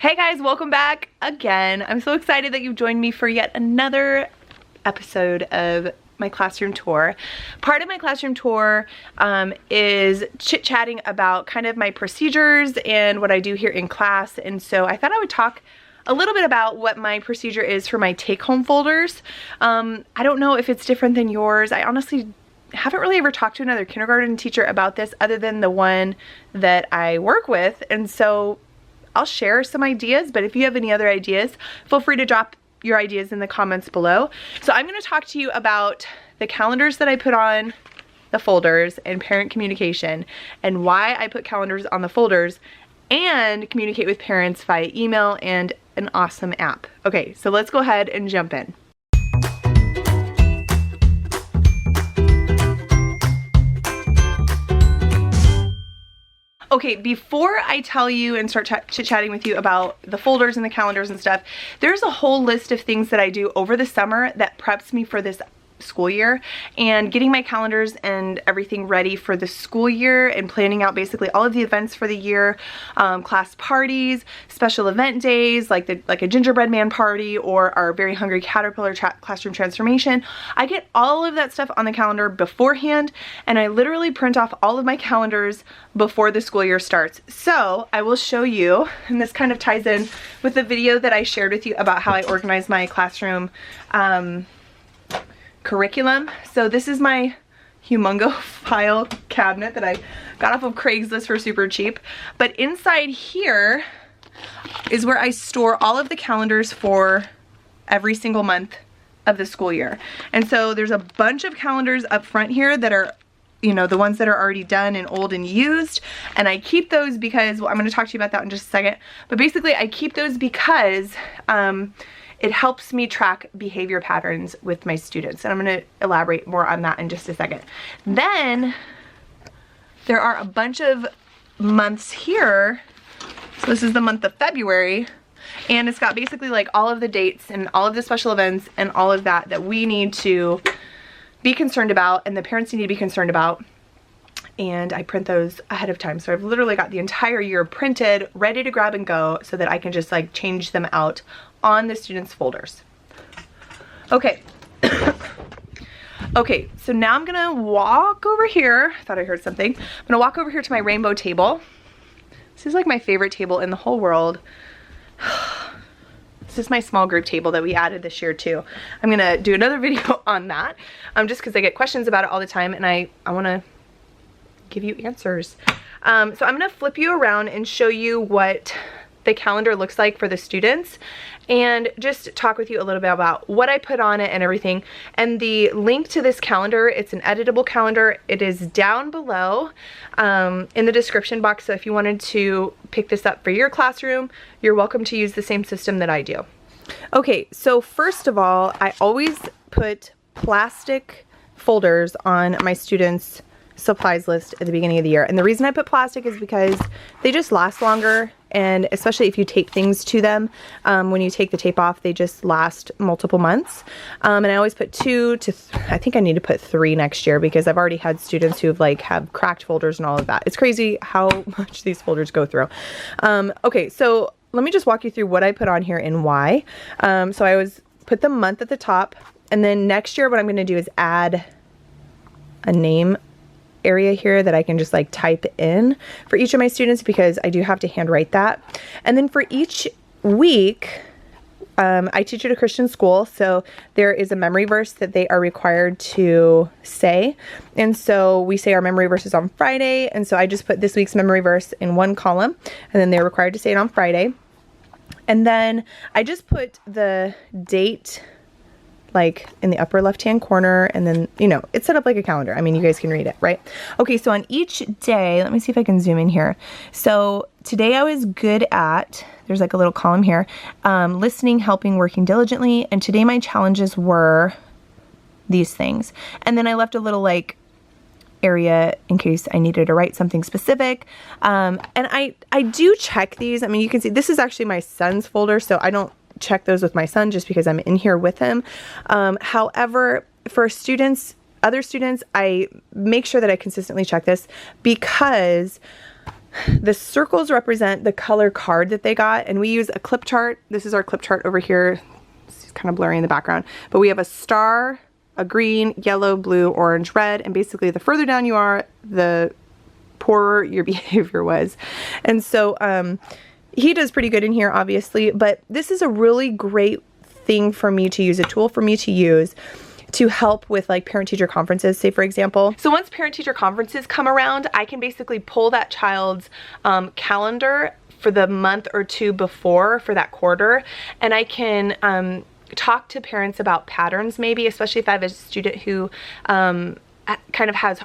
Hey guys, welcome back again. I'm so excited that you've joined me for yet another episode of my classroom tour. Part of my classroom tour is chit-chatting about kind of my procedures and what I do here in class. And so I thought I would talk a little bit about what my procedure is for my take-home folders. I don't know if it's different than yours. I honestly haven't really ever talked to another kindergarten teacher about this other than the one that I work with. And so I'll share some ideas, but if you have any other ideas, feel free to drop your ideas in the comments below. So I'm going to talk to you about the calendars that I put on the folders and parent communication and why I put calendars on the folders and communicate with parents via email and an awesome app. Okay, so let's go ahead and jump in. Okay, before I tell you and start chit-chatting with you about the folders and the calendars and stuff, there's a whole list of things that I do over the summer that preps me for this school year and getting my calendars and everything ready for the school year and planning out basically all of the events for the year, class parties, special event days like a gingerbread man party or our Very Hungry Caterpillar classroom transformation. I get all of that stuff on the calendar beforehand, and I literally print off all of my calendars before the school year starts. So I will show you, and this kind of ties in with the video that I shared with you about how I organize my classroom curriculum. So this is my humongo file cabinet that I got off of Craigslist for super cheap. But inside here is where I store all of the calendars for every single month of the school year. And so there's a bunch of calendars up front here that are, you know, the ones that are already done and old and used. And I keep those because, well, I'm going to talk to you about that in just a second. But basically I keep those because it helps me track behavior patterns with my students. And I'm going to elaborate more on that in just a second. Then there are a bunch of months here. So this is the month of February. And it's got basically like all of the dates and all of the special events and all of that that we need to be concerned about and the parents need to be concerned about. And I print those ahead of time. So I've literally got the entire year printed, ready to grab and go so that I can just like change them out on the students' folders. Okay. Okay, so now I'm gonna walk over here. I thought I heard something. I'm gonna walk over here to my rainbow table. This is like my favorite table in the whole world. This is my small group table that we added this year too. I'm gonna do another video on that, just because I get questions about it all the time and I wanna give you answers. So I'm gonna flip you around and show you what the calendar looks like for the students and just talk with you a little bit about what I put on it and everything. And the link to this calendar, it's an editable calendar. It is down below in the description box. So if you wanted to pick this up for your classroom, you're welcome to use the same system that I do. Okay, so first of all, I always put plastic folders on my students' supplies list at the beginning of the year. And the reason I put plastic is because they just last longer, and especially if you tape things to them, when you take the tape off, they just last multiple months. And I always put 2 to I think I need to put 3 next year because I've already had students who have cracked folders and all of that. It's crazy how much these folders go through. Okay, so let me just walk you through what I put on here and why. So I always put the month at the top, and then next year what I'm going to do is add a name area here that I can just like type in for each of my students because I do have to handwrite that. And then for each week, I teach at a Christian school, so there is a memory verse that they are required to say. And so we say our memory verse is on Friday, and so I just put this week's memory verse in one column, and then they're required to say it on Friday. And then I just put the date like in the upper left hand corner, and then, you know, it's set up like a calendar. I mean, you guys can read it, right? Okay, so on each day, let me see if I can zoom in here. So today I was good at, there's like a little column here, listening, helping, working diligently, and today my challenges were these things. And then I left a little like area in case I needed to write something specific. And I do check these. I mean, you can see this is actually my son's folder, so I don't check those with my son just because I'm in here with him. However, for students, other students, I make sure that I consistently check this because The circles represent the color card that they got, and we use a clip chart. This is our clip chart over here. It's kind of blurry in the background, but we have a star, a green, yellow, blue, orange, red, and basically the further down you are, the poorer your behavior was. And so he does pretty good in here, obviously, but this is a really great thing for me to use, a tool for me to use to help with like parent-teacher conferences, say for example. So once parent-teacher conferences come around, I can basically pull that child's calendar for the month or two before for that quarter, and I can talk to parents about patterns, maybe, especially if I have a student who kind of has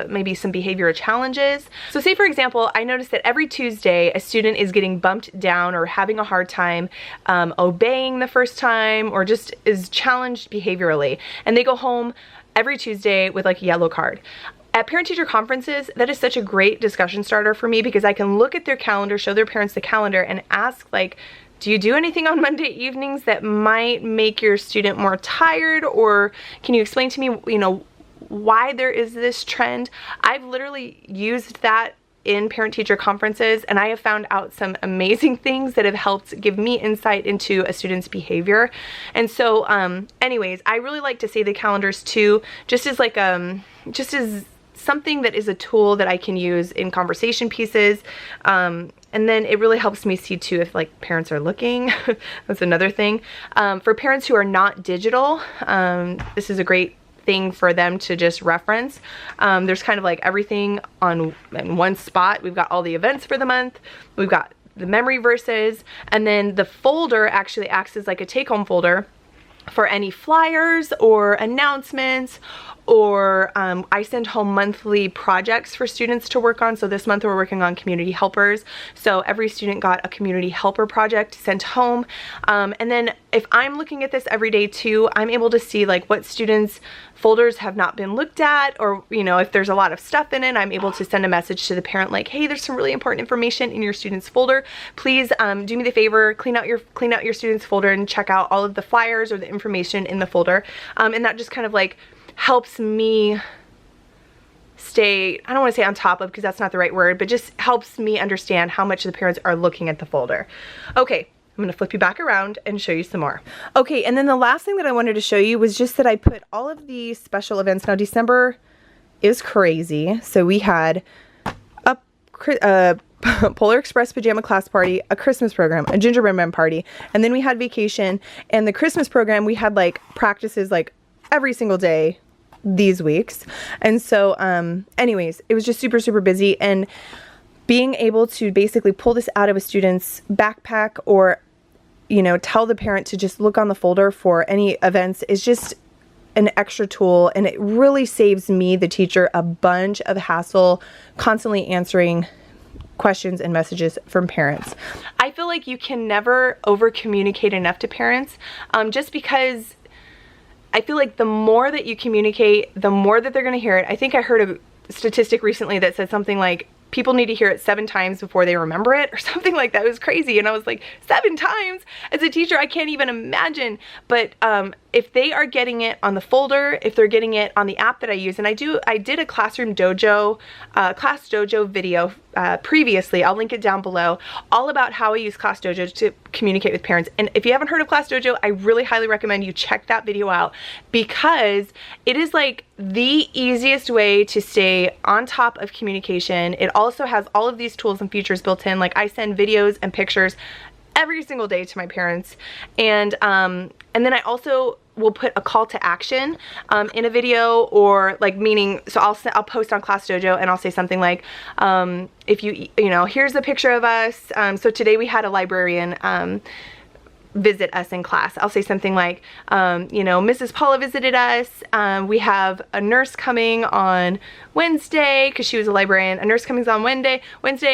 maybe some behavioral challenges. So say for example, I noticed that every Tuesday a student is getting bumped down or having a hard time obeying the first time, or just is challenged behaviorally, and they go home every Tuesday with like a yellow card. At parent-teacher conferences, that is such a great discussion starter for me, because I can look at their calendar, show their parents the calendar, and ask like, do you do anything on Monday evenings that might make your student more tired? Or can you explain to me, you know, why there is this trend? I've literally used that in parent-teacher conferences, and I have found out some amazing things that have helped give me insight into a student's behavior. And so anyways, I really like to say the calendars too, just as like just as something that is a tool that I can use in conversation pieces. And then it really helps me see too if like parents are looking. That's another thing. For parents who are not digital, this is a great thing for them to just reference. There's kind of like everything in one spot. We've got all the events for the month, we've got the memory verses, and then the folder actually acts as like a take-home folder for any flyers or announcements, or I send home monthly projects for students to work on. So this month we're working on community helpers. So every student got a community helper project sent home. And then if I'm looking at this every day too, I'm able to see like what students' folders have not been looked at, or you know, if there's a lot of stuff in it, I'm able to send a message to the parent like, hey, there's some really important information in your student's folder. Please do me the favor, clean out your student's folder and check out all of the flyers or the information in the folder. And that just kind of like helps me stay, I don't want to say on top of, because that's not the right word, but just helps me understand how much the parents are looking at the folder. Okay, I'm going to flip you back around and show you some more. Okay, and then the last thing that I wanted to show you was just that I put all of these special events. Now December is crazy, so we had a Polar Express pajama class party, a Christmas program, a gingerbread man party, and then we had vacation. And the Christmas program, we had like practices like every single day these weeks. And so anyways, it was just super, super busy, and being able to basically pull this out of a student's backpack, or you know, tell the parent to just look on the folder for any events, is just an extra tool, and it really saves me, the teacher, a bunch of hassle constantly answering questions and messages from parents. I feel like you can never over communicate enough to parents, just because I feel like the more that you communicate, the more that they're going to hear it. I think I heard a statistic recently that said something like people need to hear it 7 times before they remember it, or something like that. It was crazy. And I was like, 7 times? As a teacher, I can't even imagine. But if they are getting it on the folder, if they're getting it on the app that I use, and I did a Classroom Dojo, Class Dojo video previously, I'll link it down below, all about how I use Class Dojo to communicate with parents. And if you haven't heard of Class Dojo, I really highly recommend you check that video out, because it is like the easiest way to stay on top of communication. It also has all of these tools and features built in. Like I send videos and pictures every single day to my parents, and then I also will put a call to action in a video, or like, meaning, so I'll post on Class Dojo and I'll say something like, if you know, here's a picture of us. So today we had a librarian visit us in class. I'll say something like, you know, Mrs. Paula visited us. We have a nurse coming on Wednesday, because she was a librarian. A nurse coming on Wednesday,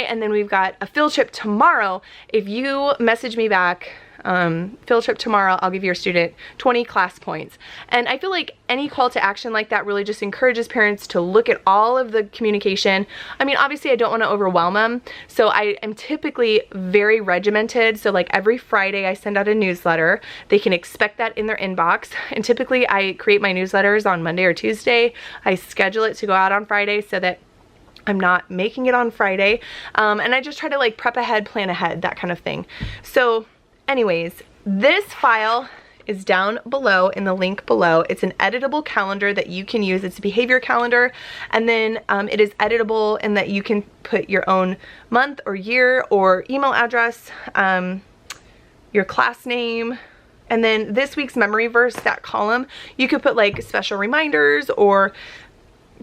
and then we've got a field trip tomorrow. If you message me back, field trip tomorrow, I'll give your student 20 class points. And I feel like any call to action like that really just encourages parents to look at all of the communication. I mean, obviously I don't want to overwhelm them, so I am typically very regimented. So like every Friday I send out a newsletter. They can expect that in their inbox, and typically I create my newsletters on Monday or Tuesday. I schedule it to go out on Friday so that I'm not making it on Friday. And I just try to like prep ahead, plan ahead, that kind of thing. So anyways, this file is down below in the link below. It's an editable calendar that you can use. It's a behavior calendar, and then it is editable in that you can put your own month or year or email address, your class name, and then this week's memory verse, that column, you could put like special reminders or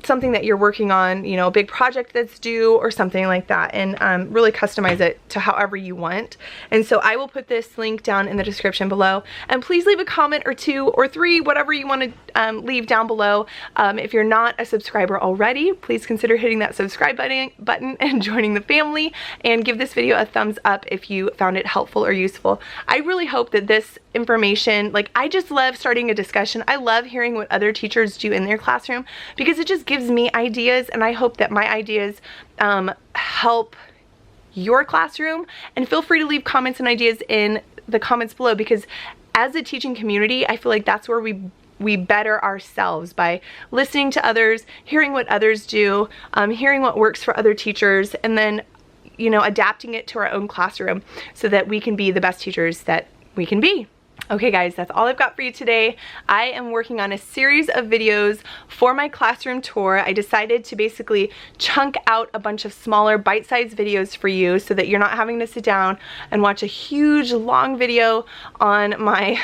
something that you're working on, you know, a big project that's due or something like that, and really customize it to however you want. And so I will put this link down in the description below, and please leave a comment or 2 or 3, whatever you want to leave down below. If you're not a subscriber already, please consider hitting that subscribe button and joining the family, and give this video a thumbs up if you found it helpful or useful. I really hope that this information, like, I just love starting a discussion. I love hearing what other teachers do in their classroom, because it just gives me ideas, and I hope that my ideas help your classroom. And feel free to leave comments and ideas in the comments below, because as a teaching community, I feel like that's where we better ourselves, by listening to others, hearing what others do, hearing what works for other teachers, and then, you know, adapting it to our own classroom so that we can be the best teachers that we can be. Okay guys, that's all I've got for you today. I am working on a series of videos for my classroom tour. I decided to basically chunk out a bunch of smaller bite-sized videos for you so that you're not having to sit down and watch a huge long video on my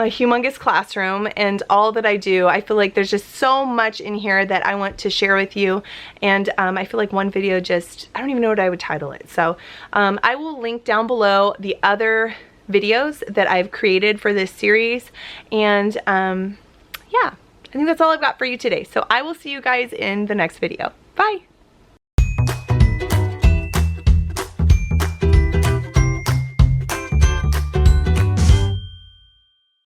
my humongous classroom and all that I do. I feel like there's just so much in here that I want to share with you, and I feel like one video just, I don't even know what I would title it. So I will link down below the other videos that I've created for this series, and yeah, I think that's all I've got for you today. So I will see you guys in the next video. Bye!